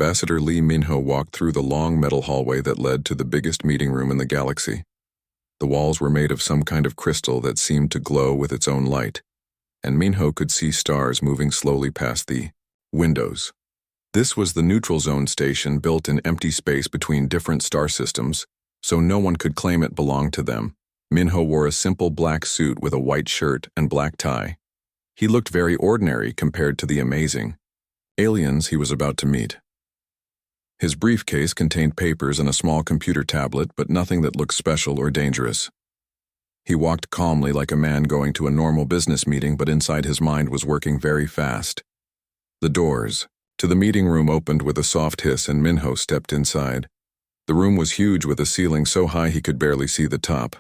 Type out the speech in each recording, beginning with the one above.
Ambassador Lee Minho walked through the long metal hallway that led to the biggest meeting room in the galaxy. The walls were made of some kind of crystal that seemed to glow with its own light, and Minho could see stars moving slowly past the windows. This was the neutral zone station built in empty space between different star systems, so no one could claim it belonged to them. Minho wore a simple black suit with a white shirt and black tie. He looked very ordinary compared to the amazing aliens he was about to meet. His briefcase contained papers and a small computer tablet, but nothing that looked special or dangerous. He walked calmly like a man going to a normal business meeting, but inside his mind was working very fast. The doors to the meeting room opened with a soft hiss, and Minho stepped inside. The room was huge, with a ceiling so high he could barely see the top.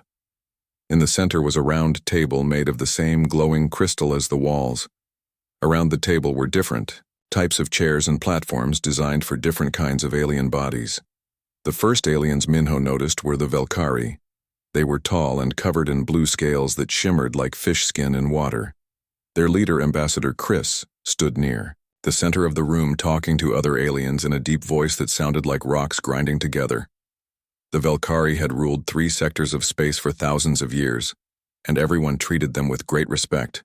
In the center was a round table made of the same glowing crystal as the walls. Around the table were different types of chairs and platforms designed for different kinds of alien bodies. The first aliens Minho noticed were the Velkari. They were tall and covered in blue scales that shimmered like fish skin in water. Their leader, Ambassador Chris, stood near the center of the room, talking to other aliens in a deep voice that sounded like rocks grinding together. The Velkari had ruled 3 sectors of space for thousands of years, and everyone treated them with great respect.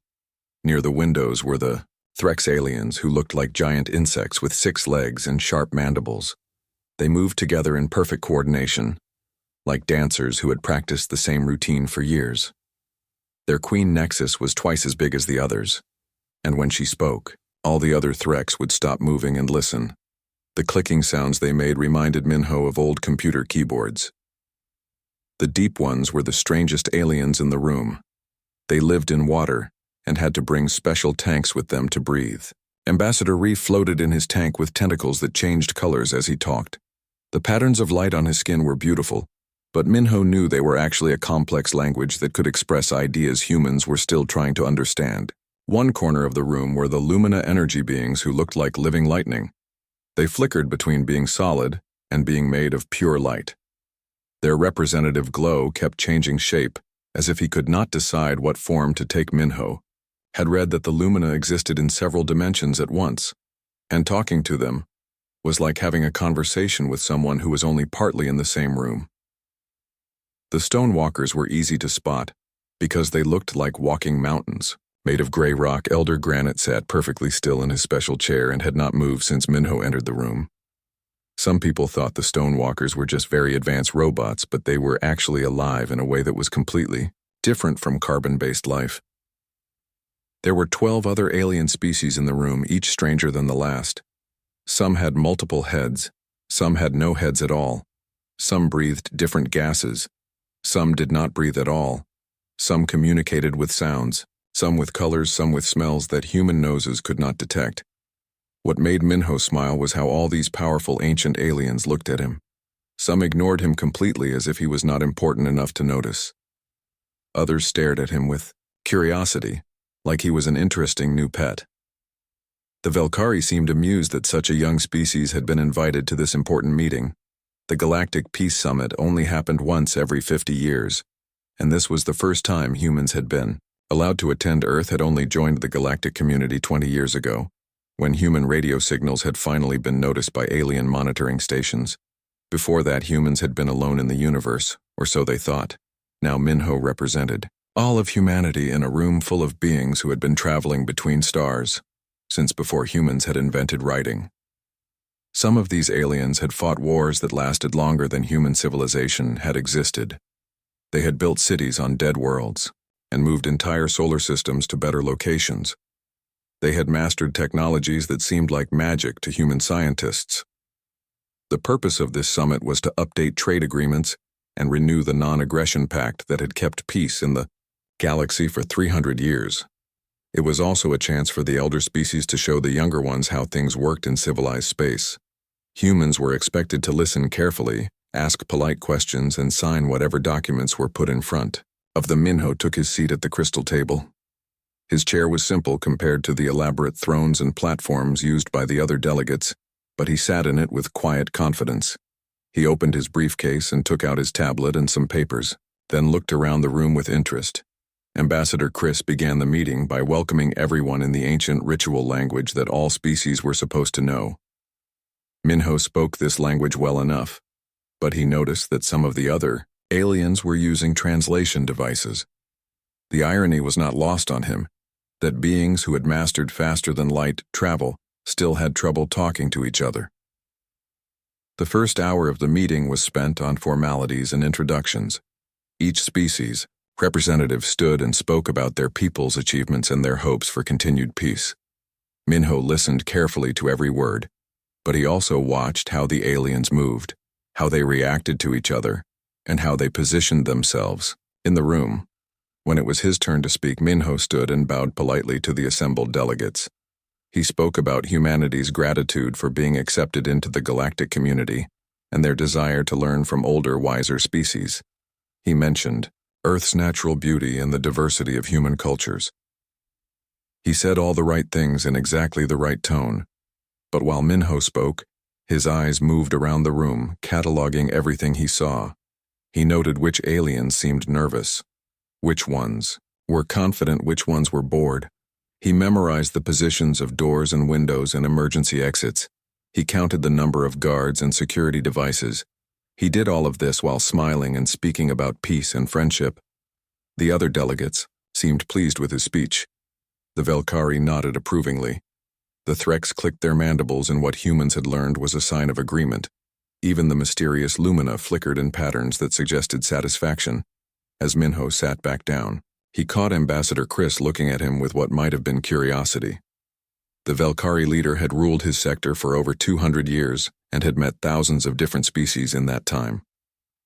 Near the windows were the Threx aliens, who looked like giant insects with 6 legs and sharp mandibles. They moved together in perfect coordination, like dancers who had practiced the same routine for years. Their queen Nexus was twice as big as the others, and when she spoke, all the other Threx would stop moving and listen. The clicking sounds they made reminded Minho of old computer keyboards. The deep ones were the strangest aliens in the room. They lived in water and had to bring special tanks with them to breathe. Ambassador Reef floated in his tank with tentacles that changed colors as he talked. The patterns of light on his skin were beautiful, but Minho knew they were actually a complex language that could express ideas humans were still trying to understand. One corner of the room were the Lumina energy beings, who looked like living lightning. They flickered between being solid and being made of pure light. Their representative glow kept changing shape, as if he could not decide what form to take. Minho had read that the Lumina existed in several dimensions at once, and talking to them was like having a conversation with someone who was only partly in the same room. The Stonewalkers were easy to spot because they looked like walking mountains. Made of gray rock, Elder Granite sat perfectly still in his special chair and had not moved since Minho entered the room. Some people thought the Stonewalkers were just very advanced robots, but they were actually alive in a way that was completely different from carbon-based life. There were 12 other alien species in the room, each stranger than the last. Some had multiple heads, some had no heads at all. Some breathed different gases. Some did not breathe at all. Some communicated with sounds, some with colors, some with smells that human noses could not detect. What made Minho smile was how all these powerful ancient aliens looked at him. Some ignored him completely, as if he was not important enough to notice. Others stared at him with curiosity, like he was an interesting new pet. The Velkari seemed amused that such a young species had been invited to this important meeting. The Galactic Peace Summit only happened once every 50 years, and this was the first time humans had been allowed to attend. Earth had only joined the galactic community 20 years ago, when human radio signals had finally been noticed by alien monitoring stations. Before that, humans had been alone in the universe, or so they thought. Now Minho represented all of humanity in a room full of beings who had been traveling between stars since before humans had invented writing. Some of these aliens had fought wars that lasted longer than human civilization had existed. They had built cities on dead worlds and moved entire solar systems to better locations. They had mastered technologies that seemed like magic to human scientists. The purpose of this summit was to update trade agreements and renew the non-aggression pact that had kept peace in the galaxy for 300 years. It was also a chance for the elder species to show the younger ones how things worked in civilized space. Humans were expected to listen carefully, ask polite questions, and sign whatever documents were put in front of them. Minho took his seat at the crystal table. His chair was simple compared to the elaborate thrones and platforms used by the other delegates, but he sat in it with quiet confidence. He opened his briefcase and took out his tablet and some papers, then looked around the room with interest. Ambassador Chris began the meeting by welcoming everyone in the ancient ritual language that all species were supposed to know. Minho spoke this language well enough, but he noticed that some of the other aliens were using translation devices. The irony was not lost on him, that beings who had mastered faster-than-light travel still had trouble talking to each other. The first hour of the meeting was spent on formalities and introductions. Each species representative stood and spoke about their people's achievements and their hopes for continued peace. Minho listened carefully to every word, but he also watched how the aliens moved, how they reacted to each other, and how they positioned themselves in the room. When it was his turn to speak, Minho stood and bowed politely to the assembled delegates. He spoke about humanity's gratitude for being accepted into the galactic community and their desire to learn from older, wiser species. He mentioned Earth's natural beauty and the diversity of human cultures. He said all the right things in exactly the right tone, but while Minho spoke, his eyes moved around the room, cataloging everything he saw. He noted which aliens seemed nervous, which ones were confident, which ones were bored. He memorized the positions of doors and windows and emergency exits. He counted the number of guards and security devices. He did all of this while smiling and speaking about peace and friendship. The other delegates seemed pleased with his speech. The Velkhari nodded approvingly. The Threx clicked their mandibles in what humans had learned was a sign of agreement. Even the mysterious lumina flickered in patterns that suggested satisfaction. As Minho sat back down, he caught Ambassador Chris looking at him with what might have been curiosity. The Velkhari leader had ruled his sector for over 200 years and had met thousands of different species in that time.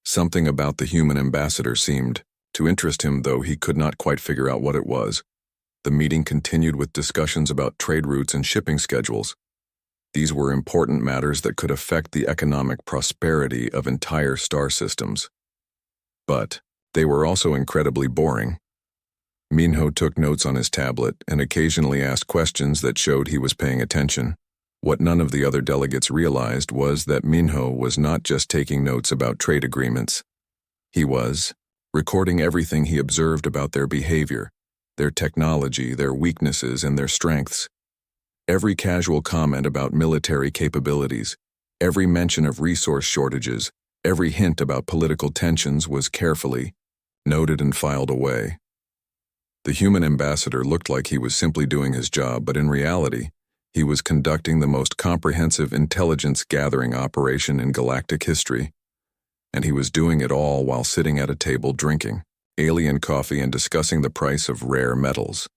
Something about the human ambassador seemed to interest him, though he could not quite figure out what it was. The meeting continued with discussions about trade routes and shipping schedules. These were important matters that could affect the economic prosperity of entire star systems. But they were also incredibly boring. Minho took notes on his tablet and occasionally asked questions that showed he was paying attention. What none of the other delegates realized was that Minho was not just taking notes about trade agreements. He was recording everything he observed about their behavior, their technology, their weaknesses, and their strengths. Every casual comment about military capabilities, every mention of resource shortages, every hint about political tensions was carefully noted and filed away. The human ambassador looked like he was simply doing his job, but in reality, he was conducting the most comprehensive intelligence-gathering operation in galactic history, and he was doing it all while sitting at a table drinking alien coffee and discussing the price of rare metals.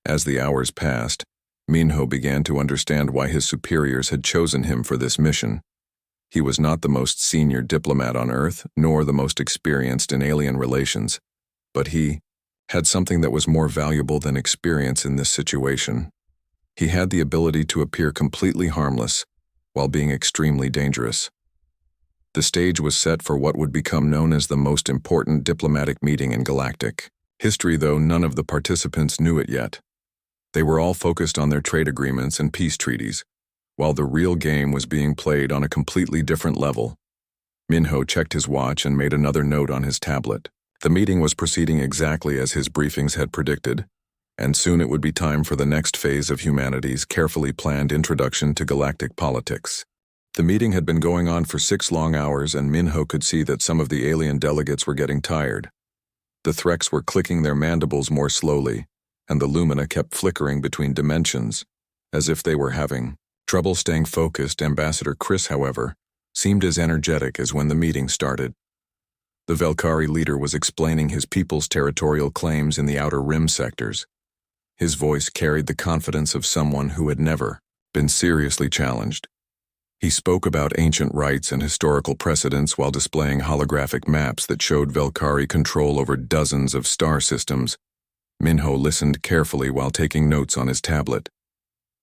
As the hours passed, Minho began to understand why his superiors had chosen him for this mission. He was not the most senior diplomat on Earth, nor the most experienced in alien relations, but he had something that was more valuable than experience in this situation. He had the ability to appear completely harmless while being extremely dangerous. The stage was set for what would become known as the most important diplomatic meeting in galactic history, though none of the participants knew it yet. They were all focused on their trade agreements and peace treaties, while the real game was being played on a completely different level. Minho checked his watch and made another note on his tablet. The meeting was proceeding exactly as his briefings had predicted, and soon it would be time for the next phase of humanity's carefully planned introduction to galactic politics. The meeting had been going on for 6 long hours, and Minho could see that some of the alien delegates were getting tired. The Threx were clicking their mandibles more slowly, and the lumina kept flickering between dimensions, as if they were having trouble staying focused. Ambassador Chris, however, seemed as energetic as when the meeting started. The Velkhari leader was explaining his people's territorial claims in the Outer Rim sectors. His voice carried the confidence of someone who had never been seriously challenged. He spoke about ancient rights and historical precedents while displaying holographic maps that showed Velkhari control over dozens of star systems. Minho listened carefully while taking notes on his tablet.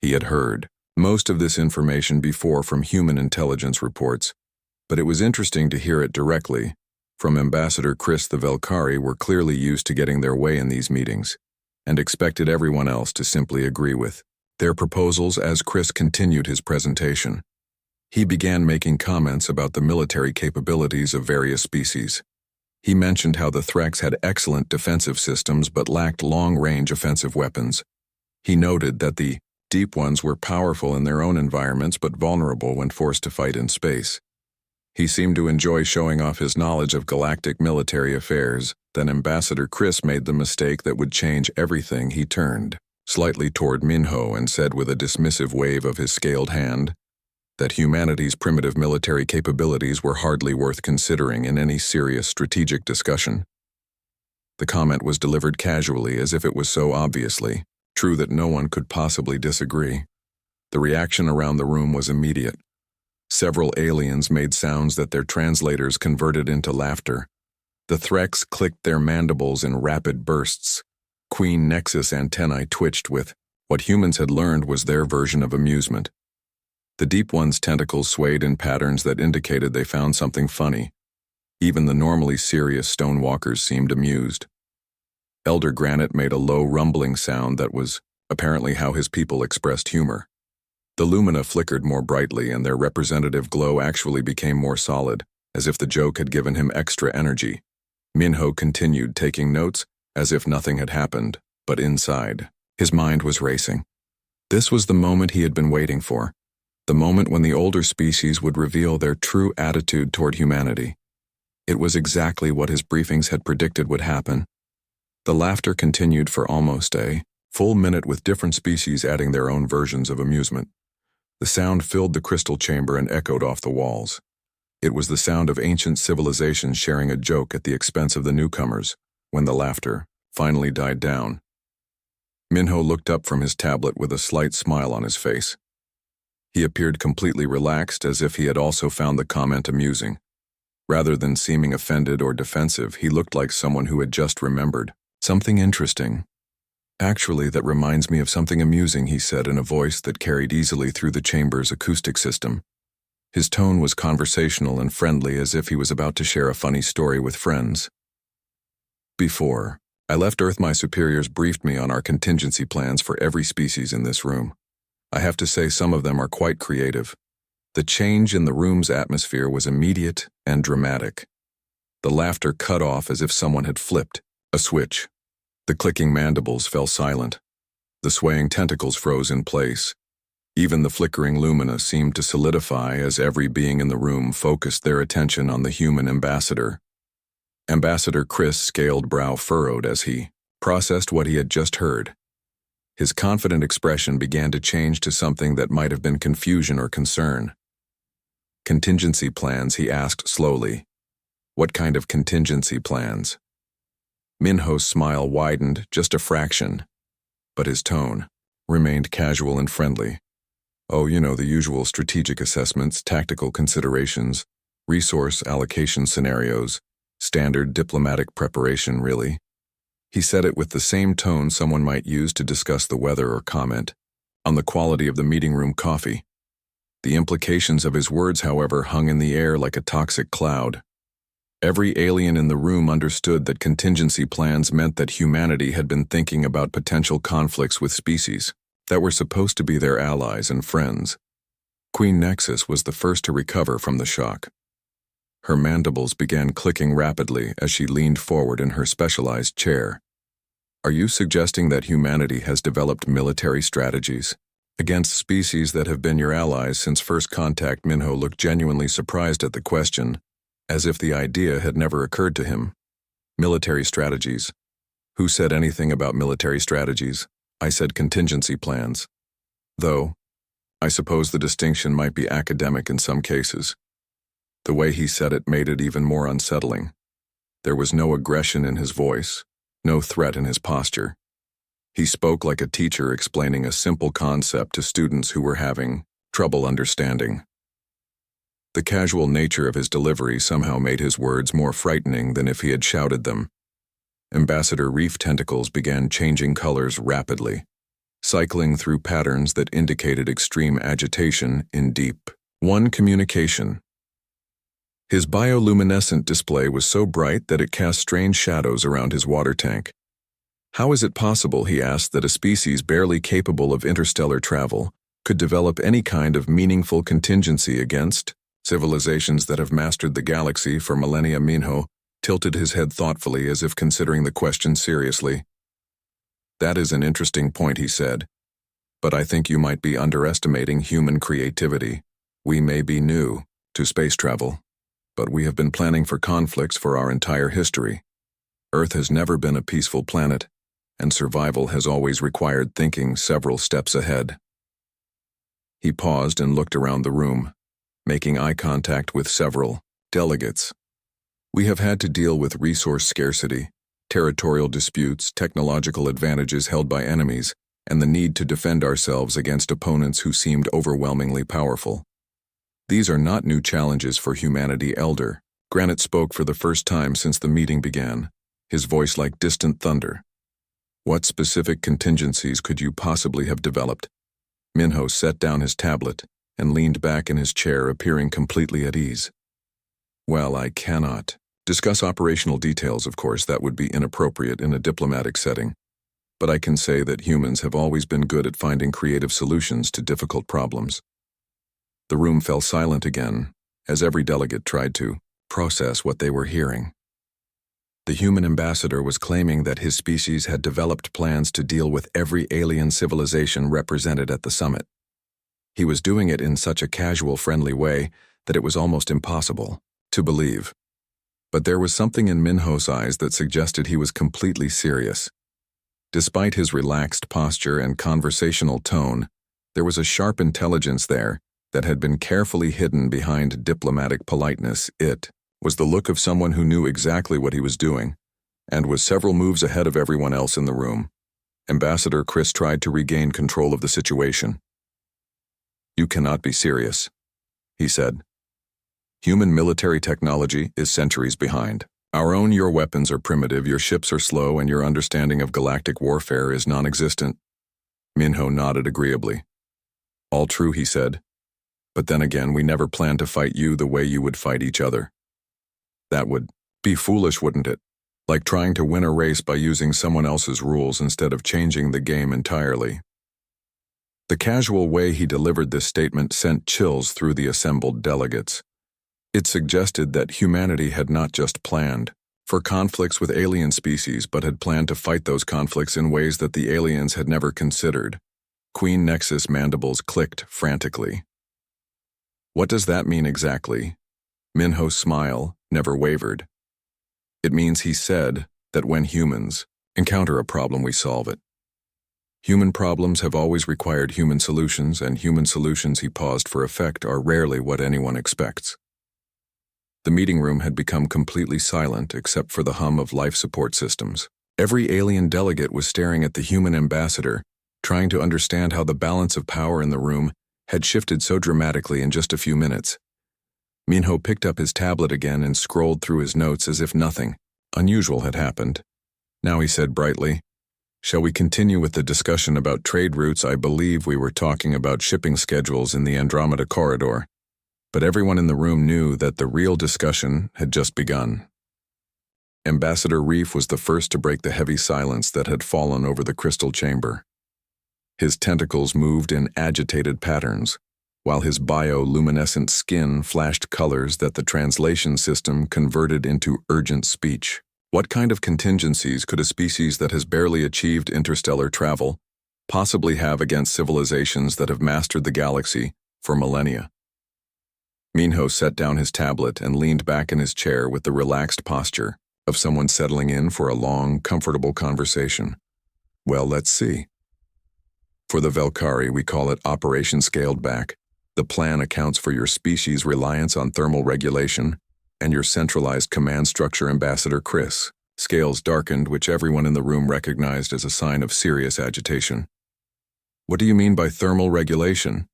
He had heard most of this information before from human intelligence reports, but it was interesting to hear it directly from Ambassador Chris. The Velkhari were clearly used to getting their way in these meetings, and expected everyone else to simply agree with their proposals. As Chris continued his presentation, he began making comments about the military capabilities of various species. He mentioned how the Threx had excellent defensive systems but lacked long-range offensive weapons. He noted that the Deep ones were powerful in their own environments but vulnerable when forced to fight in space. He seemed to enjoy showing off his knowledge of galactic military affairs. Then Ambassador Chris made the mistake that would change everything. He turned slightly toward Minho and said with a dismissive wave of his scaled hand that humanity's primitive military capabilities were hardly worth considering in any serious strategic discussion. The comment was delivered casually, as if it was so obviously true that no one could possibly disagree. The reaction around the room was immediate. Several aliens made sounds that their translators converted into laughter. The Threx clicked their mandibles in rapid bursts. Queen Nexus antennae twitched with what humans had learned was their version of amusement. The Deep One's tentacles swayed in patterns that indicated they found something funny. Even the normally serious Stonewalkers seemed amused. Elder Granite made a low rumbling sound that was apparently how his people expressed humor. The lumina flickered more brightly and their representative glow actually became more solid, as if the joke had given him extra energy. Minho continued taking notes as if nothing had happened, but inside, his mind was racing. This was the moment he had been waiting for, the moment when the older species would reveal their true attitude toward humanity. It was exactly what his briefings had predicted would happen. The laughter continued for almost a full minute with different species adding their own versions of amusement. The sound filled the crystal chamber and echoed off the walls. It was the sound of ancient civilizations sharing a joke at the expense of the newcomers. When the laughter finally died down, Minho looked up from his tablet with a slight smile on his face. He appeared completely relaxed, as if he had also found the comment amusing. Rather than seeming offended or defensive, he looked like someone who had just remembered something interesting. "Actually, that reminds me of something amusing," he said in a voice that carried easily through the chamber's acoustic system. His tone was conversational and friendly, as if he was about to share a funny story with friends. "Before I left Earth, my superiors briefed me on our contingency plans for every species in this room. I have to say some of them are quite creative. The change in the room's atmosphere was immediate and dramatic." The laughter cut off as if someone had flipped a switch. The clicking mandibles fell silent. The swaying tentacles froze in place. Even the flickering lumina seemed to solidify as every being in the room focused their attention on the human ambassador. Ambassador Chris' scaled brow furrowed as he processed what he had just heard. His confident expression began to change to something that might have been confusion or concern. "Contingency plans?" he asked slowly. "What kind of contingency plans?" Minho's smile widened just a fraction, but his tone remained casual and friendly. "Oh, you know, the usual strategic assessments, tactical considerations, resource allocation scenarios, standard diplomatic preparation, really." He said it with the same tone someone might use to discuss the weather or comment on the quality of the meeting room coffee. The implications of his words, however, hung in the air like a toxic cloud. Every alien in the room understood that contingency plans meant that humanity had been thinking about potential conflicts with species that were supposed to be their allies and friends. Queen Nexus was the first to recover from the shock. Her mandibles began clicking rapidly as she leaned forward in her specialized chair. "Are you suggesting that humanity has developed military strategies against species that have been your allies since first contact?" Minho looked genuinely surprised at the question, as if the idea had never occurred to him. "Military strategies? Who said anything about military strategies? I said contingency plans. Though, I suppose the distinction might be academic in some cases." The way he said it made it even more unsettling. There was no aggression in his voice, no threat in his posture. He spoke like a teacher explaining a simple concept to students who were having trouble understanding. The casual nature of his delivery somehow made his words more frightening than if he had shouted them. Ambassador Reef tentacles began changing colors rapidly, cycling through patterns that indicated extreme agitation in Deep One communication. His bioluminescent display was so bright that it cast strange shadows around his water tank. "How is it possible," he asked, "that a species barely capable of interstellar travel could develop any kind of meaningful contingency against civilizations that have mastered the galaxy for millennia?" Minho tilted his head thoughtfully as if considering the question seriously. "That is an interesting point," he said. But I think you might be underestimating human creativity. We may be new to space travel, but we have been planning for conflicts for our entire history. Earth has never been a peaceful planet, and survival has always required thinking several steps ahead. He paused and looked around the room, making eye contact with several delegates. We have had to deal with resource scarcity, territorial disputes, technological advantages held by enemies, and the need to defend ourselves against opponents who seemed overwhelmingly powerful. These are not new challenges for humanity, Elder. Granite spoke for the first time since the meeting began, his voice like distant thunder. What specific contingencies could you possibly have developed? Minho set down his tablet and leaned back in his chair, appearing completely at ease. Well, I cannot discuss operational details, of course. That would be inappropriate in a diplomatic setting. But I can say that humans have always been good at finding creative solutions to difficult problems. The room fell silent again, as every delegate tried to process what they were hearing. The human ambassador was claiming that his species had developed plans to deal with every alien civilization represented at the summit. He was doing it in such a casual, friendly way that it was almost impossible to believe. But there was something in Minho's eyes that suggested he was completely serious. Despite his relaxed posture and conversational tone, there was a sharp intelligence there that had been carefully hidden behind diplomatic politeness. It was the look of someone who knew exactly what he was doing, and was several moves ahead of everyone else in the room. Ambassador Chris tried to regain control of the situation. "You cannot be serious," he said. "Human military technology is centuries behind. Your weapons are primitive, your ships are slow, and your understanding of galactic warfare is non-existent." Minho nodded agreeably. "All true," he said. "But then again, we never planned to fight you the way you would fight each other. That would be foolish, wouldn't it? Like trying to win a race by using someone else's rules instead of changing the game entirely." The casual way he delivered this statement sent chills through the assembled delegates. It suggested that humanity had not just planned for conflicts with alien species, but had planned to fight those conflicts in ways that the aliens had never considered. Queen Nexus mandibles clicked frantically. "What does that mean exactly?" Minho's smile never wavered. "It means," he said, "that when humans encounter a problem, we solve it. Human problems have always required human solutions, and human solutions," he paused for effect, "are rarely what anyone expects." The meeting room had become completely silent except for the hum of life support systems. Every alien delegate was staring at the human ambassador, trying to understand how the balance of power in the room had shifted so dramatically in just a few minutes. Minho picked up his tablet again and scrolled through his notes as if nothing unusual had happened. Now he said brightly, "Shall we continue with the discussion about trade routes? I believe we were talking about shipping schedules in the Andromeda corridor." But everyone in the room knew that the real discussion had just begun. Ambassador Reef was the first to break the heavy silence that had fallen over the crystal chamber. His tentacles moved in agitated patterns, while his bioluminescent skin flashed colors that the translation system converted into urgent speech. What kind of contingencies could a species that has barely achieved interstellar travel possibly have against civilizations that have mastered the galaxy for millennia? Minho set down his tablet and leaned back in his chair with the relaxed posture of someone settling in for a long, comfortable conversation. "Well, let's see. For the Velkari, we call it Operation Scaled Back. The plan accounts for your species' reliance on thermal regulation and your centralized command structure." Ambassador Chris' scales darkened, which everyone in the room recognized as a sign of serious agitation. "What do you mean by thermal regulation?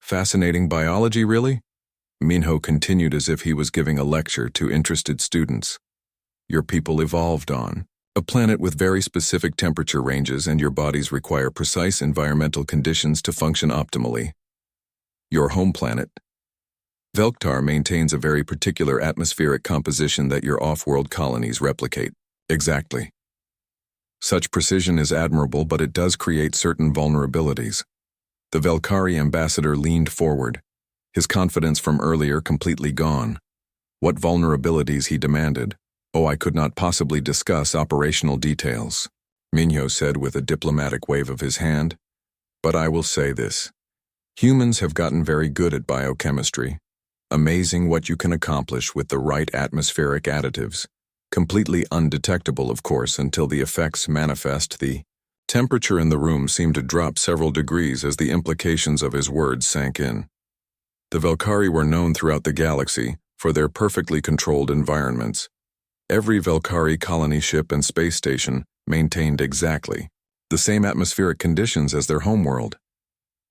Fascinating biology, really?" Minho continued as if he was giving a lecture to interested students. "Your people evolved on a planet with very specific temperature ranges, and your bodies require precise environmental conditions to function optimally. Your home planet, Velktar, maintains a very particular atmospheric composition that your off-world colonies replicate." "Exactly. Such precision is admirable, but it does create certain vulnerabilities." The Velkari ambassador leaned forward, his confidence from earlier completely gone. "What vulnerabilities?" he demanded. "Oh, I could not possibly discuss operational details," Minho said with a diplomatic wave of his hand. But I will say this. Humans have gotten very good at biochemistry. Amazing what you can accomplish with the right atmospheric additives. Completely undetectable, of course, until the effects manifest. The temperature in the room seemed to drop several degrees as the implications of his words sank in. The Velkari were known throughout the galaxy for their perfectly controlled environments. Every Velkari colony ship and space station maintained exactly the same atmospheric conditions as their homeworld.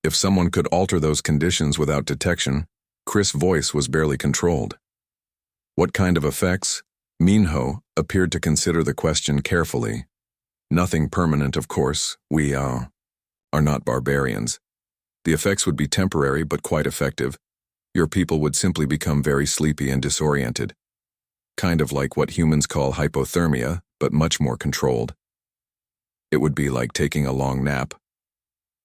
If someone could alter those conditions without detection, Chris' voice was barely controlled. What kind of effects? Minho appeared to consider the question carefully. Nothing permanent, of course. We are not barbarians. The effects would be temporary but quite effective. Your people would simply become very sleepy and disoriented. Kind of like what humans call hypothermia, but much more controlled. It would be like taking a long nap.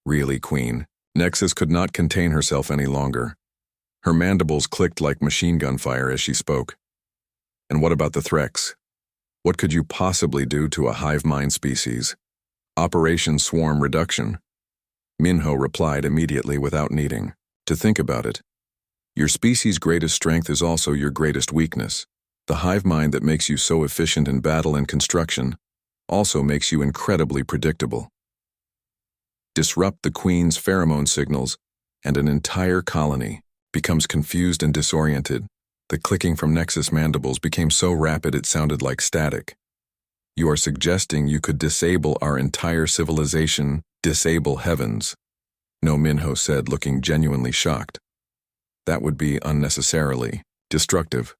Really, Queen. Nexus could not contain herself any longer. Her mandibles clicked like machine gun fire as she spoke. And what about the Threx? What could you possibly do to a hive mind species? Operation Swarm Reduction. Minho replied immediately without needing to think about it. Your species' greatest strength is also your greatest weakness. The hive mind that makes you so efficient in battle and construction also makes you incredibly predictable. Disrupt the Queen's pheromone signals, and an entire colony becomes confused and disoriented. The clicking from Nexus mandibles became so rapid it sounded like static. You are suggesting you could disable our entire civilization, disable heavens? No, Minho said, looking genuinely shocked. That would be unnecessarily destructive.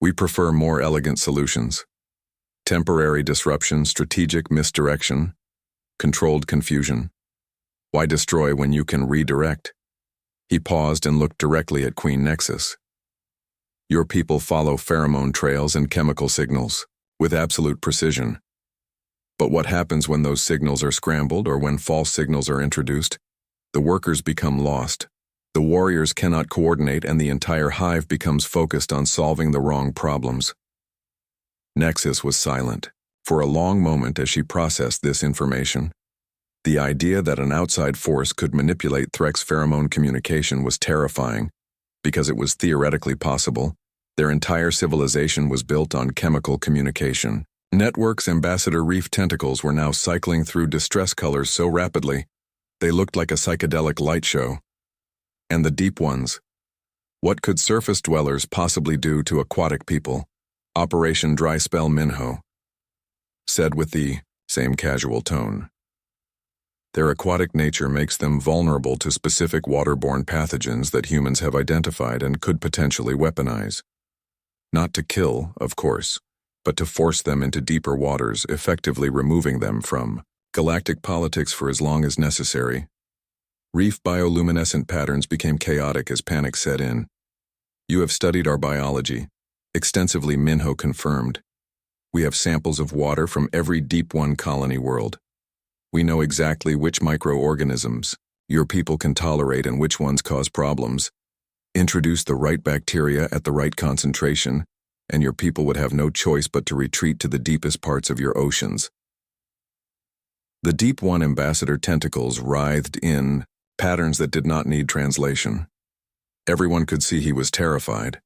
We prefer more elegant solutions. Temporary disruption, strategic misdirection, controlled confusion. Why destroy when you can redirect? He paused and looked directly at Queen Nexus. Your people follow pheromone trails and chemical signals with absolute precision. But what happens when those signals are scrambled or when false signals are introduced? The workers become lost. The warriors cannot coordinate and the entire hive becomes focused on solving the wrong problems. Nexus was silent for a long moment as she processed this information. The idea that an outside force could manipulate Threx pheromone communication was terrifying, because it was theoretically possible. Their entire civilization was built on chemical communication. Network's Ambassador Reef tentacles were now cycling through distress colors so rapidly, they looked like a psychedelic light show. And the deep ones. What could surface dwellers possibly do to aquatic people? Operation Dry Spell, Minho said with the same casual tone. Their aquatic nature makes them vulnerable to specific waterborne pathogens that humans have identified and could potentially weaponize. Not to kill, of course, but to force them into deeper waters, effectively removing them from galactic politics for as long as necessary. Reef bioluminescent patterns became chaotic as panic set in. You have studied our biology. Extensively, Minho confirmed. We have samples of water from every Deep One colony world. We know exactly which microorganisms your people can tolerate and which ones cause problems. Introduce the right bacteria at the right concentration, and your people would have no choice but to retreat to the deepest parts of your oceans. The Deep One Ambassador tentacles writhed in patterns that did not need translation. Everyone could see he was terrified.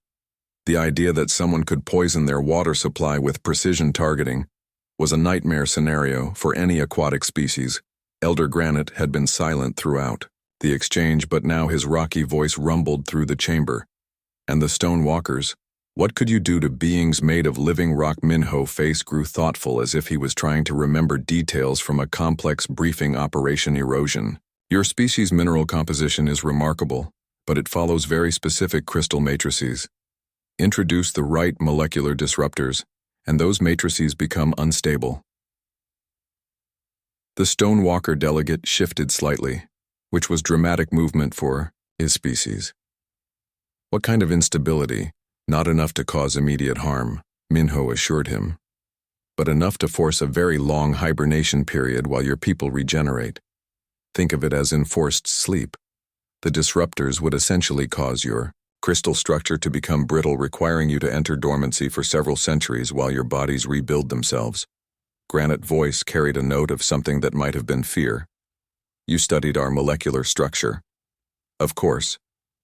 The idea that someone could poison their water supply with precision targeting was a nightmare scenario for any aquatic species. Elder Granite had been silent throughout the exchange, but now his rocky voice rumbled through the chamber. And the stone walkers? What could you do to beings made of living rock? Minho's face grew thoughtful as if he was trying to remember details from a complex briefing. Operation Erosion. Your species' mineral composition is remarkable, but it follows very specific crystal matrices. Introduce the right molecular disruptors, and those matrices become unstable. The Stonewalker delegate shifted slightly, which was dramatic movement for his species. What kind of instability? Not enough to cause immediate harm, Minho assured him, but enough to force a very long hibernation period while your people regenerate. Think of it as enforced sleep. The disruptors would essentially cause your crystal structure to become brittle, requiring you to enter dormancy for several centuries while your bodies rebuild themselves. Granite's voice carried a note of something that might have been fear. You studied our molecular structure. Of course,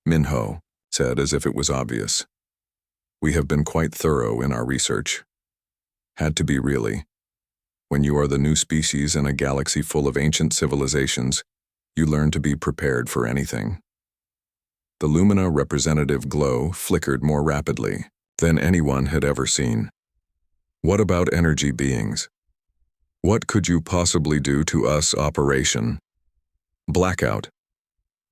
Minho said as if it was obvious. We have been quite thorough in our research. Had to be really. When you are the new species in a galaxy full of ancient civilizations, you learn to be prepared for anything. The Lumina representative glow flickered more rapidly than anyone had ever seen. What about energy beings? What could you possibly do to us, Operation Blackout?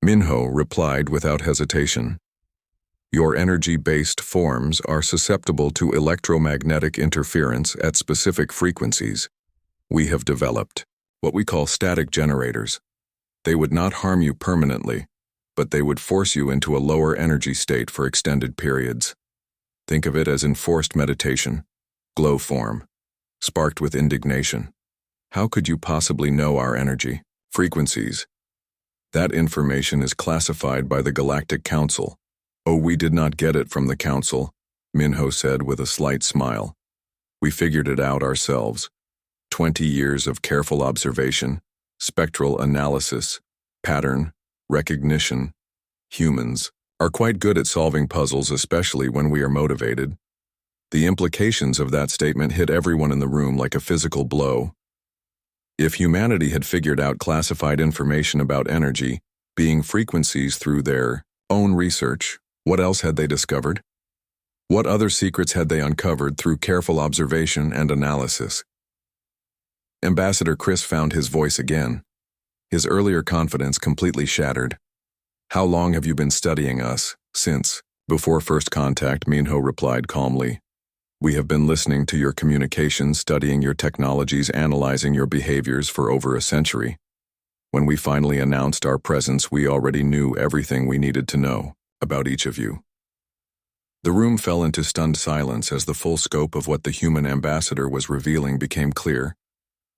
Minho replied without hesitation. Your energy-based forms are susceptible to electromagnetic interference at specific frequencies. We have developed what we call static generators. They would not harm you permanently, but they would force you into a lower energy state for extended periods. Think of it as enforced meditation, glow form, sparked with indignation. How could you possibly know our energy, frequencies? That information is classified by the Galactic Council. Oh, we did not get it from the Council, Minho said with a slight smile. We figured it out ourselves. 20 years of careful observation, spectral analysis, pattern, recognition. Humans are quite good at solving puzzles, especially when we are motivated. The implications of that statement hit everyone in the room like a physical blow. If humanity had figured out classified information about energy, being frequencies through their own research, what else had they discovered? What other secrets had they uncovered through careful observation and analysis? Ambassador Chris found his voice again. His earlier confidence completely shattered. How long have you been studying us? Since before first contact, Minho replied calmly. We have been listening to your communications, studying your technologies, analyzing your behaviors for over a century. When we finally announced our presence, we already knew everything we needed to know about each of you. The room fell into stunned silence as the full scope of what the human ambassador was revealing became clear.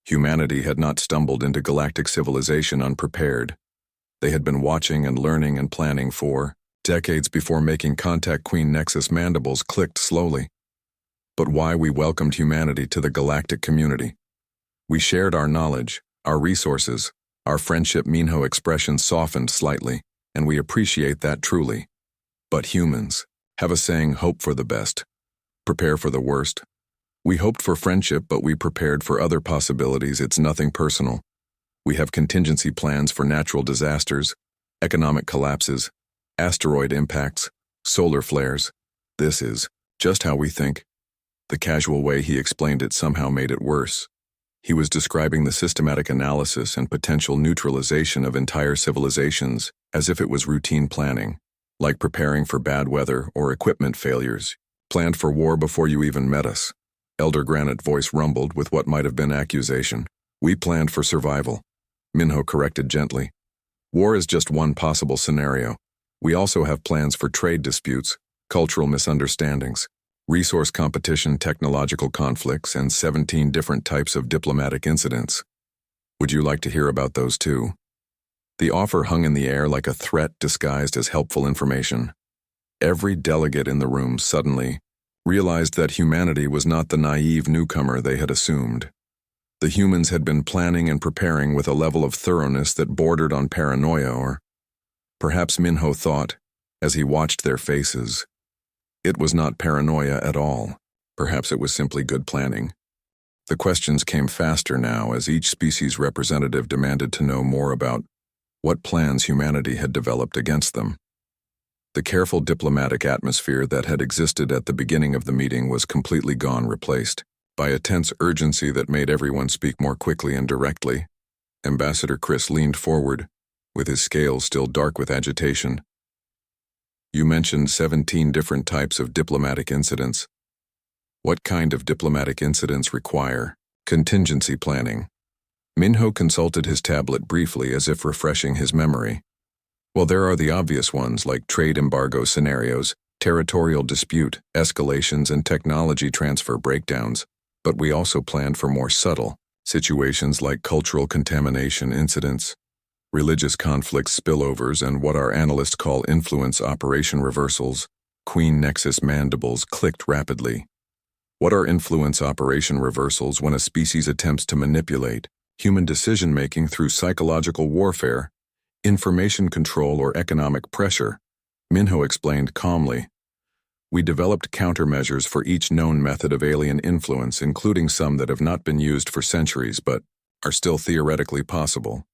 Humanity had not stumbled into galactic civilization unprepared. They had been watching and learning and planning for decades before making contact. Queen Nexus mandibles clicked slowly. But why we welcomed humanity to the galactic community? We shared our knowledge, our resources, our friendship. Minho expression softened slightly, and we appreciate that truly. But humans have a saying, hope for the best, prepare for the worst. We hoped for friendship, but we prepared for other possibilities. It's nothing personal. We have contingency plans for natural disasters, economic collapses, asteroid impacts, solar flares. This is just how we think. The casual way he explained it somehow made it worse. He was describing the systematic analysis and potential neutralization of entire civilizations as if it was routine planning, like preparing for bad weather or equipment failures, planned for war before you even met us. Elder Granite voice rumbled with what might have been accusation. We planned for survival. Minho corrected gently. War is just one possible scenario. We also have plans for trade disputes, cultural misunderstandings, resource competition, technological conflicts, and 17 different types of diplomatic incidents. Would you like to hear about those too? The offer hung in the air like a threat disguised as helpful information. Every delegate in the room suddenly realized that humanity was not the naive newcomer they had assumed. The humans had been planning and preparing with a level of thoroughness that bordered on paranoia, or perhaps Minho thought, as he watched their faces, it was not paranoia at all. Perhaps it was simply good planning. The questions came faster now as each species representative demanded to know more about what plans humanity had developed against them. The careful diplomatic atmosphere that had existed at the beginning of the meeting was completely gone, replaced by a tense urgency that made everyone speak more quickly and directly. Ambassador Chris leaned forward, with his scales still dark with agitation. You mentioned 17 different types of diplomatic incidents. What kind of diplomatic incidents require contingency planning? Minho consulted his tablet briefly as if refreshing his memory. Well, there are the obvious ones like trade embargo scenarios, territorial dispute, escalations, and technology transfer breakdowns. But we also planned for more subtle situations like cultural contamination incidents, religious conflicts, spillovers, and what our analysts call influence operation reversals. Queen Nexus mandibles clicked rapidly. What are influence operation reversals? When a species attempts to manipulate human decision-making through psychological warfare, information control, or economic pressure, Minho explained calmly. We developed countermeasures for each known method of alien influence, including some that have not been used for centuries but are still theoretically possible.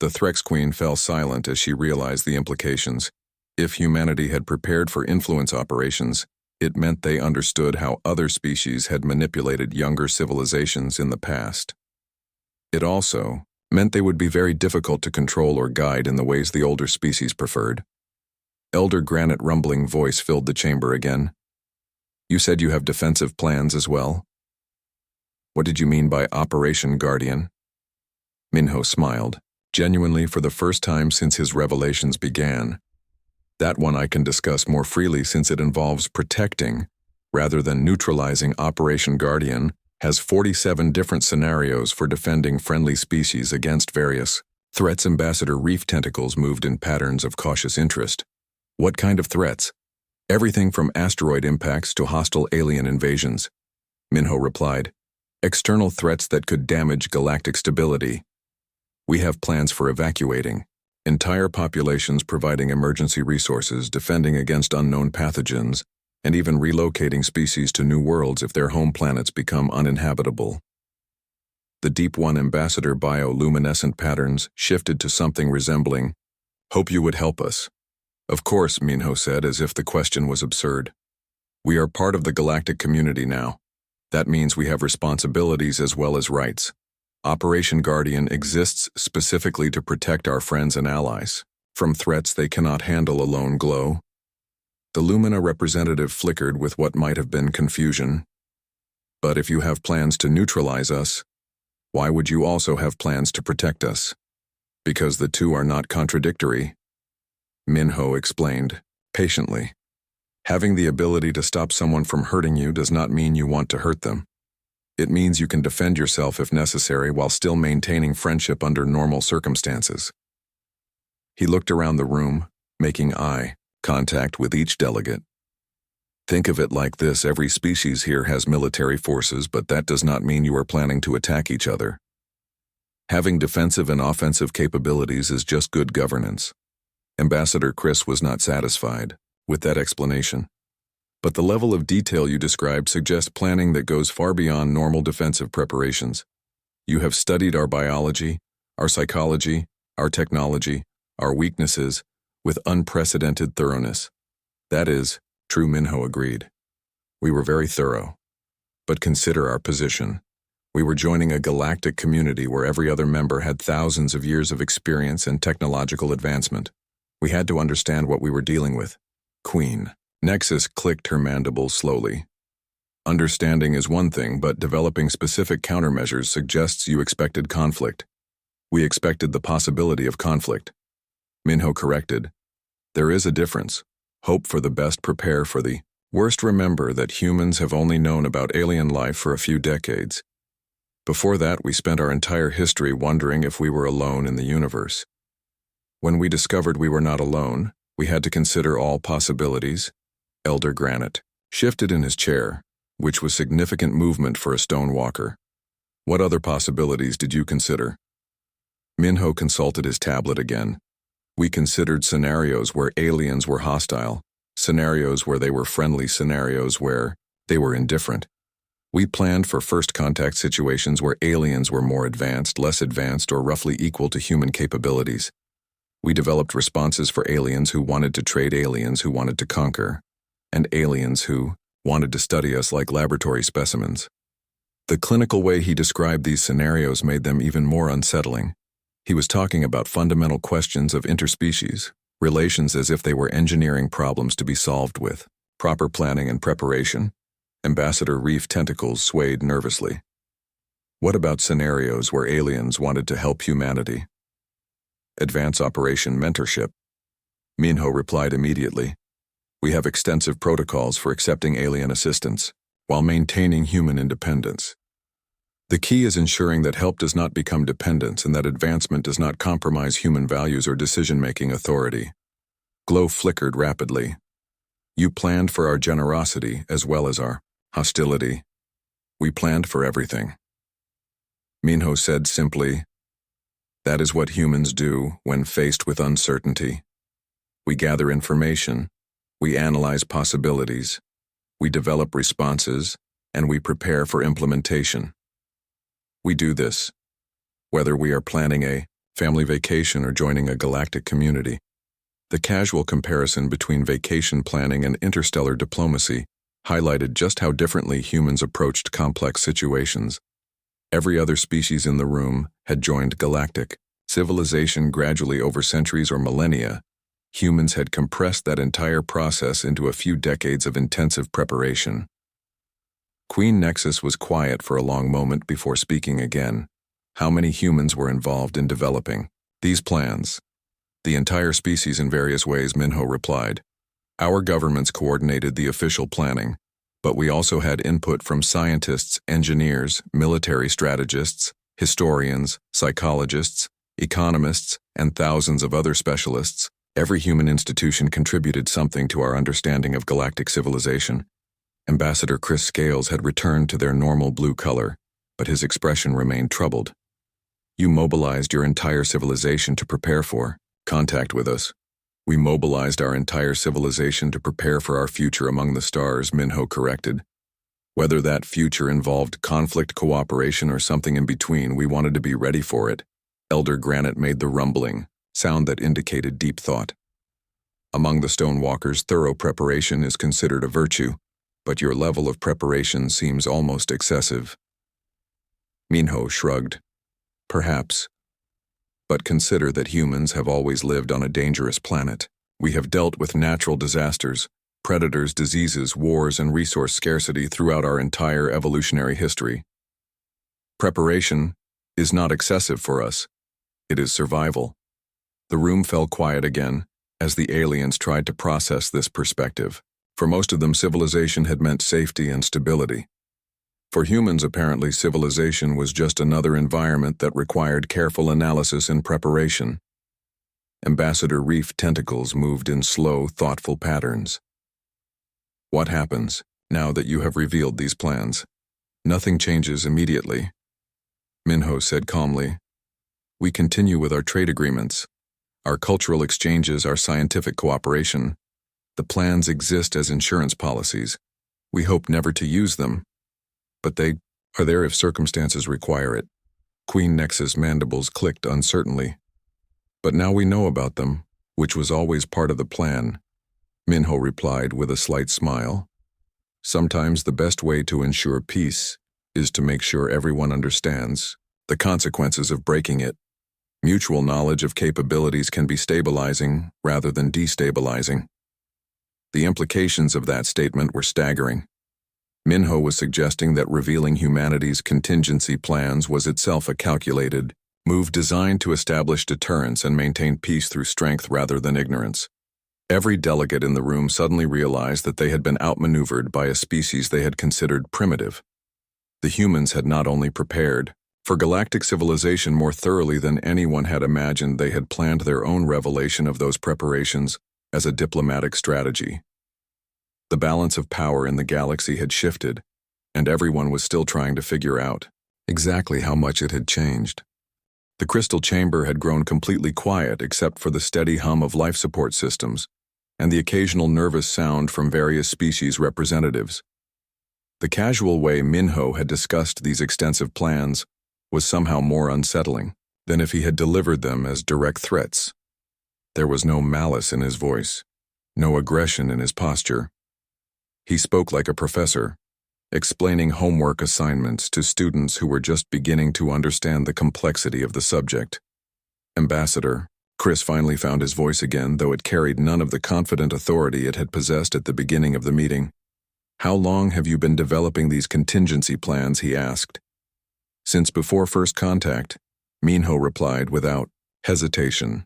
The Threx Queen fell silent as she realized the implications. If humanity had prepared for influence operations, it meant they understood how other species had manipulated younger civilizations in the past. It also meant they would be very difficult to control or guide in the ways the older species preferred. Elder Granite rumbling voice filled the chamber again. You said you have defensive plans as well? What did you mean by Operation Guardian? Minho smiled, genuinely for the first time since his revelations began. That one I can discuss more freely since it involves protecting, rather than neutralizing. Operation Guardian has 47 different scenarios for defending friendly species against various threats. Ambassador Reef tentacles moved in patterns of cautious interest. What kind of threats? Everything from asteroid impacts to hostile alien invasions, Minho replied. External threats that could damage galactic stability. We have plans for evacuating entire populations, providing emergency resources, defending against unknown pathogens, and even relocating species to new worlds if their home planets become uninhabitable. The Deep One Ambassador bioluminescent patterns shifted to something resembling, hope you would help us. Of course, Minho said, as if the question was absurd. We are part of the galactic community now. That means we have responsibilities as well as rights. Operation Guardian exists specifically to protect our friends and allies from threats they cannot handle alone. Glow. The Lumina representative flickered with what might have been confusion. But if you have plans to neutralize us, why would you also have plans to protect us? Because the two are not contradictory, Minho explained, patiently. Having the ability to stop someone from hurting you does not mean you want to hurt them. It means you can defend yourself if necessary while still maintaining friendship under normal circumstances. He looked around the room, making eye contact with each delegate. Think of it like this: every species here has military forces, but that does not mean you are planning to attack each other. Having defensive and offensive capabilities is just good governance. Ambassador Chris was not satisfied with that explanation. But the level of detail you described suggests planning that goes far beyond normal defensive preparations. You have studied our biology, our psychology, our technology, our weaknesses, with unprecedented thoroughness. That is true, Minho agreed. We were very thorough. But consider our position. We were joining a galactic community where every other member had thousands of years of experience and technological advancement. We had to understand what we were dealing with. Queen. Nexus clicked her mandibles slowly. Understanding is one thing, but developing specific countermeasures suggests you expected conflict. We expected the possibility of conflict. Minho corrected. There is a difference. Hope for the best, prepare for the worst. Remember that humans have only known about alien life for a few decades. Before that, we spent our entire history wondering if we were alone in the universe. When we discovered we were not alone, we had to consider all possibilities. Elder Granite shifted in his chair, which was significant movement for a stone walker. What other possibilities did you consider? Minho consulted his tablet again. We considered scenarios where aliens were hostile, scenarios where they were friendly, scenarios where they were indifferent. We planned for first contact situations where aliens were more advanced, less advanced, or roughly equal to human capabilities. We developed responses for aliens who wanted to trade, aliens who wanted to conquer, and aliens who wanted to study us like laboratory specimens. The clinical way he described these scenarios made them even more unsettling. He was talking about fundamental questions of interspecies relations as if they were engineering problems to be solved with proper planning and preparation. Ambassador Reef tentacles swayed nervously. What about scenarios where aliens wanted to help humanity? Advance Operation Mentorship. Minho replied immediately. We have extensive protocols for accepting alien assistance while maintaining human independence. The key is ensuring that help does not become dependence and that advancement does not compromise human values or decision-making authority. Glow flickered rapidly. You planned for our generosity as well as our hostility. We planned for everything. Minho said simply, "That is what humans do when faced with uncertainty. We gather information, we analyze possibilities, we develop responses, and we prepare for implementation. We do this, whether we are planning a family vacation or joining a galactic community." The casual comparison between vacation planning and interstellar diplomacy highlighted just how differently humans approached complex situations. Every other species in the room had joined galactic civilization gradually over centuries or millennia. Humans had compressed that entire process into a few decades of intensive preparation. Queen Nexus was quiet for a long moment before speaking again. How many humans were involved in developing these plans? The entire species in various ways, Minho replied. Our governments coordinated the official planning, but we also had input from scientists, engineers, military strategists, historians, psychologists, economists, and thousands of other specialists. Every human institution contributed something to our understanding of galactic civilization. Ambassador Chris Scales had returned to their normal blue color, but his expression remained troubled. You mobilized your entire civilization to prepare for contact with us. We mobilized our entire civilization to prepare for our future among the stars, Minho corrected. Whether that future involved conflict, cooperation, or something in between, we wanted to be ready for it. Elder Granite made the rumbling sound that indicated deep thought. Among the Stonewalkers, thorough preparation is considered a virtue, but your level of preparation seems almost excessive. Minho shrugged. Perhaps. But consider that humans have always lived on a dangerous planet. We have dealt with natural disasters, predators, diseases, wars, and resource scarcity throughout our entire evolutionary history. Preparation is not excessive for us. It is survival. The room fell quiet again as the aliens tried to process this perspective. For most of them, civilization had meant safety and stability. For humans, apparently, civilization was just another environment that required careful analysis and preparation. Ambassador Reef tentacles moved in slow, thoughtful patterns. What happens now that you have revealed these plans? Nothing changes immediately, Minho said calmly. We continue with our trade agreements, our cultural exchanges, our scientific cooperation. The plans exist as insurance policies. We hope never to use them, but they are there if circumstances require it. Queen Nexus' mandibles clicked uncertainly. But now we know about them, which was always part of the plan, Minho replied with a slight smile. Sometimes the best way to ensure peace is to make sure everyone understands the consequences of breaking it. Mutual knowledge of capabilities can be stabilizing rather than destabilizing. The implications of that statement were staggering. Minho was suggesting that revealing humanity's contingency plans was itself a calculated move designed to establish deterrence and maintain peace through strength rather than ignorance. Every delegate in the room suddenly realized that they had been outmaneuvered by a species they had considered primitive. The humans had not only prepared for galactic civilization more thoroughly than anyone had imagined, they had planned their own revelation of those preparations as a diplomatic strategy. The balance of power in the galaxy had shifted, and everyone was still trying to figure out exactly how much it had changed. The crystal chamber had grown completely quiet except for the steady hum of life support systems and the occasional nervous sound from various species representatives. The casual way Minho had discussed these extensive plans was somehow more unsettling than if he had delivered them as direct threats. There was no malice in his voice, no aggression in his posture. He spoke like a professor, explaining homework assignments to students who were just beginning to understand the complexity of the subject. Ambassador, Chris finally found his voice again, though it carried none of the confident authority it had possessed at the beginning of the meeting. How long have you been developing these contingency plans, he asked. Since before first contact, Minho replied without hesitation.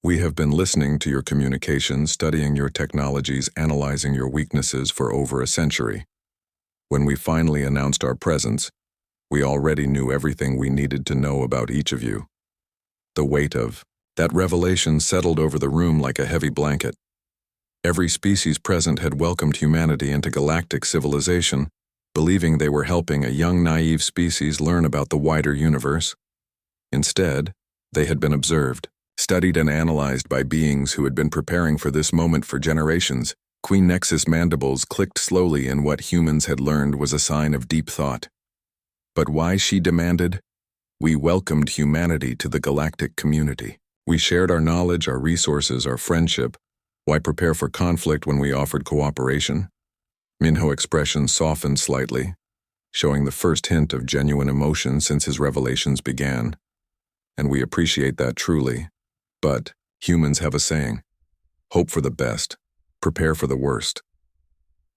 We have been listening to your communications, studying your technologies, analyzing your weaknesses for over a century. When we finally announced our presence, we already knew everything we needed to know about each of you. The weight of that revelation settled over the room like a heavy blanket. Every species present had welcomed humanity into galactic civilization, believing they were helping a young naive species learn about the wider universe. Instead, they had been observed, studied and analyzed by beings who had been preparing for this moment for generations. Queen Nexus' mandibles clicked slowly, and what humans had learned was a sign of deep thought. But why, she demanded? We welcomed humanity to the galactic community. We shared our knowledge, our resources, our friendship. Why prepare for conflict when we offered cooperation? Minho's expression softened slightly, showing the first hint of genuine emotion since his revelations began. And we appreciate that truly. But humans have a saying: hope for the best, prepare for the worst.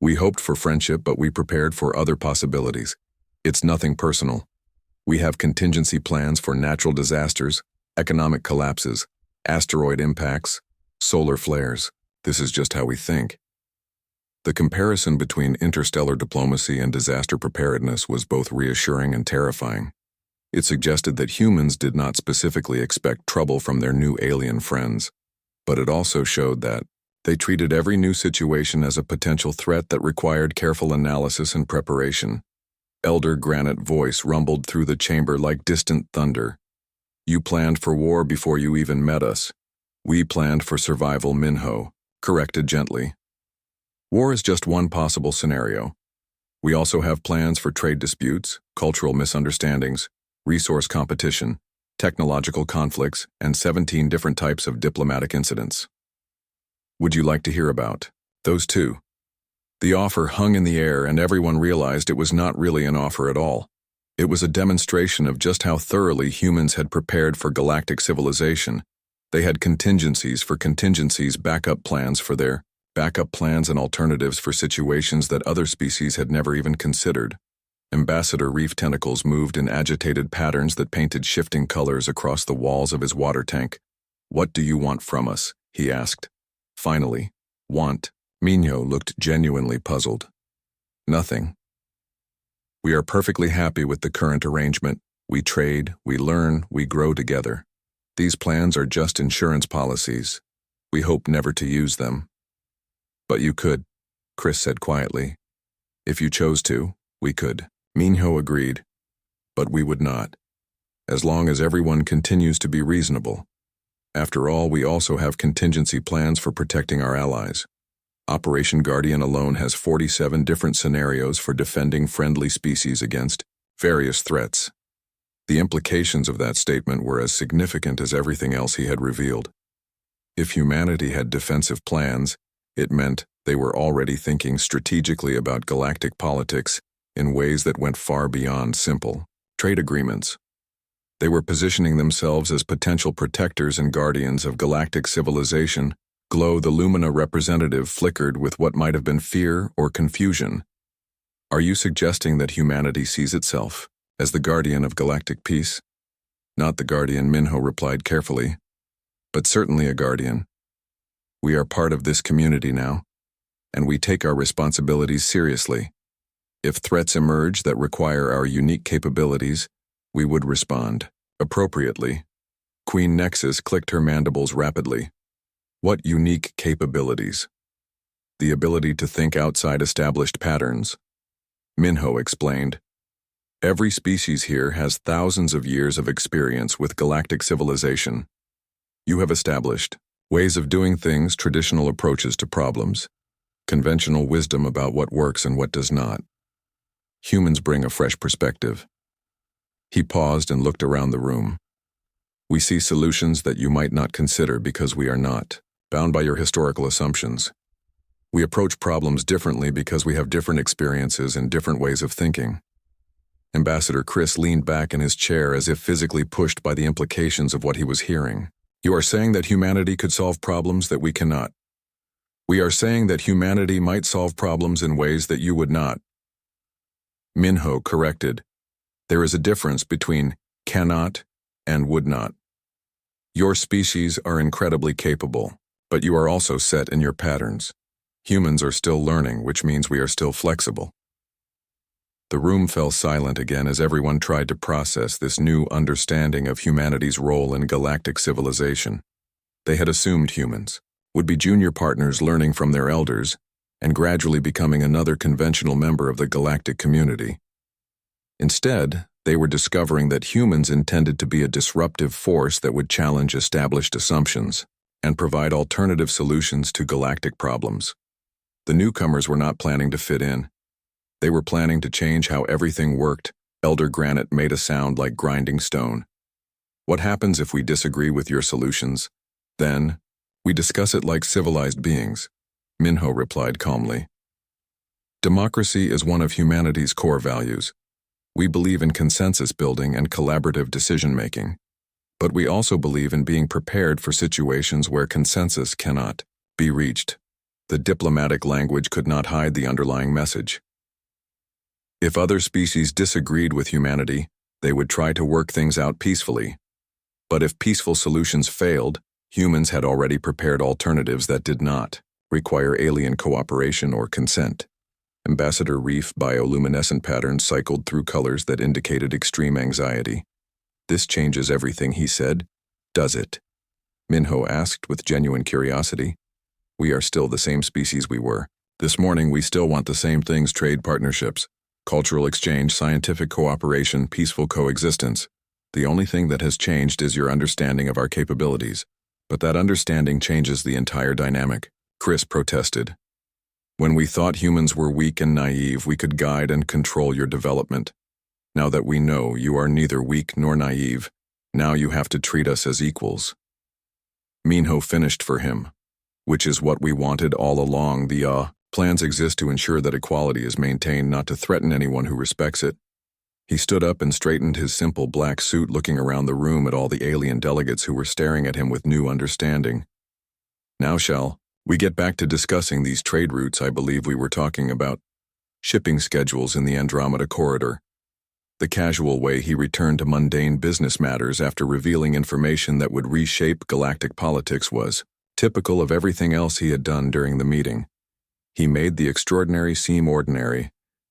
We hoped for friendship, but we prepared for other possibilities. It's nothing personal. We have contingency plans for natural disasters, economic collapses, asteroid impacts, solar flares. This is just how we think. The comparison between interstellar diplomacy and disaster preparedness was both reassuring and terrifying. It suggested that humans did not specifically expect trouble from their new alien friends, but it also showed that they treated every new situation as a potential threat that required careful analysis and preparation. Elder Granite voice rumbled through the chamber like distant thunder. You planned for war before you even met us. We planned for survival, Minho corrected gently. War is just one possible scenario. We also have plans for trade disputes, cultural misunderstandings, resource competition, technological conflicts, and 17 different types of diplomatic incidents. Would you like to hear about those too? The offer hung in the air, and everyone realized it was not really an offer at all. It was a demonstration of just how thoroughly humans had prepared for galactic civilization. They had contingencies for contingencies, backup plans for their backup plans, and alternatives for situations that other species had never even considered. Ambassador Reef tentacles moved in agitated patterns that painted shifting colors across the walls of his water tank. What do you want from us? He asked. Finally, want. Minho looked genuinely puzzled. Nothing. We are perfectly happy with the current arrangement. We trade, we learn, we grow together. These plans are just insurance policies. We hope never to use them. But you could, Chris said quietly. If you chose to, we could. Minho agreed. But we would not. As long as everyone continues to be reasonable. After all, we also have contingency plans for protecting our allies. Operation Guardian alone has 47 different scenarios for defending friendly species against various threats. The implications of that statement were as significant as everything else he had revealed. If humanity had defensive plans, it meant they were already thinking strategically about galactic politics in ways that went far beyond simple trade agreements. They were positioning themselves as potential protectors and guardians of galactic civilization. Glow, the Lumina representative, flickered with what might have been fear or confusion. Are you suggesting that humanity sees itself as the guardian of galactic peace? Not the guardian, Minho replied carefully, but certainly a guardian. We are part of this community now, and we take our responsibilities seriously. If threats emerge that require our unique capabilities, we would respond appropriately. Queen Nexus clicked her mandibles rapidly. What unique capabilities? The ability to think outside established patterns. Minho explained. Every species here has thousands of years of experience with galactic civilization. You have established ways of doing things, traditional approaches to problems, conventional wisdom about what works and what does not. Humans bring a fresh perspective. He paused and looked around the room. We see solutions that you might not consider because we are not bound by your historical assumptions. We approach problems differently because we have different experiences and different ways of thinking. Ambassador Chris leaned back in his chair as if physically pushed by the implications of what he was hearing. You are saying that humanity could solve problems that we cannot. We are saying that humanity might solve problems in ways that you would not. Minho corrected. There is a difference between cannot and would not. Your species are incredibly capable, but you are also set in your patterns. Humans are still learning, which means we are still flexible. The room fell silent again as everyone tried to process this new understanding of humanity's role in galactic civilization. They had assumed humans would be junior partners learning from their elders, and gradually becoming another conventional member of the galactic community. Instead, they were discovering that humans intended to be a disruptive force that would challenge established assumptions and provide alternative solutions to galactic problems. The newcomers were not planning to fit in. They were planning to change how everything worked. Elder Granite made a sound like grinding stone. What happens if we disagree with your solutions? Then, we discuss it like civilized beings, Minho replied calmly. Democracy is one of humanity's core values. We believe in consensus building and collaborative decision-making. But we also believe in being prepared for situations where consensus cannot be reached. The diplomatic language could not hide the underlying message. If other species disagreed with humanity, they would try to work things out peacefully. But if peaceful solutions failed, humans had already prepared alternatives that did not require alien cooperation or consent. Ambassador Reef bioluminescent patterns cycled through colors that indicated extreme anxiety. This changes everything, he said. Does it? Minho asked with genuine curiosity. We are still the same species we were. This morning we still want the same things: trade partnerships, cultural exchange, scientific cooperation, peaceful coexistence. The only thing that has changed is your understanding of our capabilities. But that understanding changes the entire dynamic, Chris protested. When we thought humans were weak and naive, we could guide and control your development. Now that we know you are neither weak nor naive, now you have to treat us as equals. Minho finished for him. Which is what we wanted all along. The plans exist to ensure that equality is maintained, not to threaten anyone who respects it. He stood up and straightened his simple black suit, looking around the room at all the alien delegates who were staring at him with new understanding. Now shall we get back to discussing these trade routes I believe we were talking about? Shipping schedules in the Andromeda Corridor. The casual way he returned to mundane business matters after revealing information that would reshape galactic politics was typical of everything else he had done during the meeting. He made the extraordinary seem ordinary,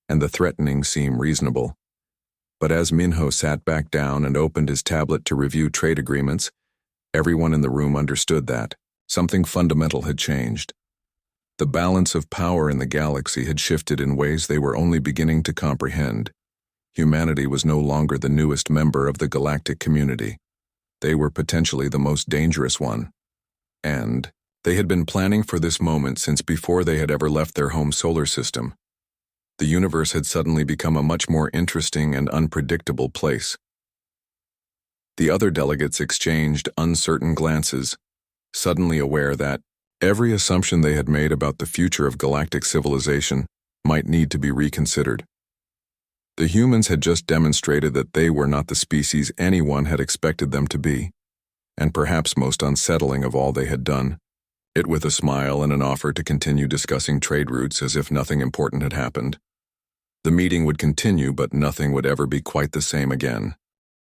and the threatening seem reasonable. But as Minho sat back down and opened his tablet to review trade agreements, everyone in the room understood that something fundamental had changed. The balance of power in the galaxy had shifted in ways they were only beginning to comprehend. Humanity was no longer the newest member of the galactic community. They were potentially the most dangerous one. And they had been planning for this moment since before they had ever left their home solar system. The universe had suddenly become a much more interesting and unpredictable place. The other delegates exchanged uncertain glances, suddenly aware that every assumption they had made about the future of galactic civilization might need to be reconsidered. The humans had just demonstrated that they were not the species anyone had expected them to be, and perhaps most unsettling of all they had done, it with a smile and an offer to continue discussing trade routes as if nothing important had happened. The meeting would continue, but nothing would ever be quite the same again.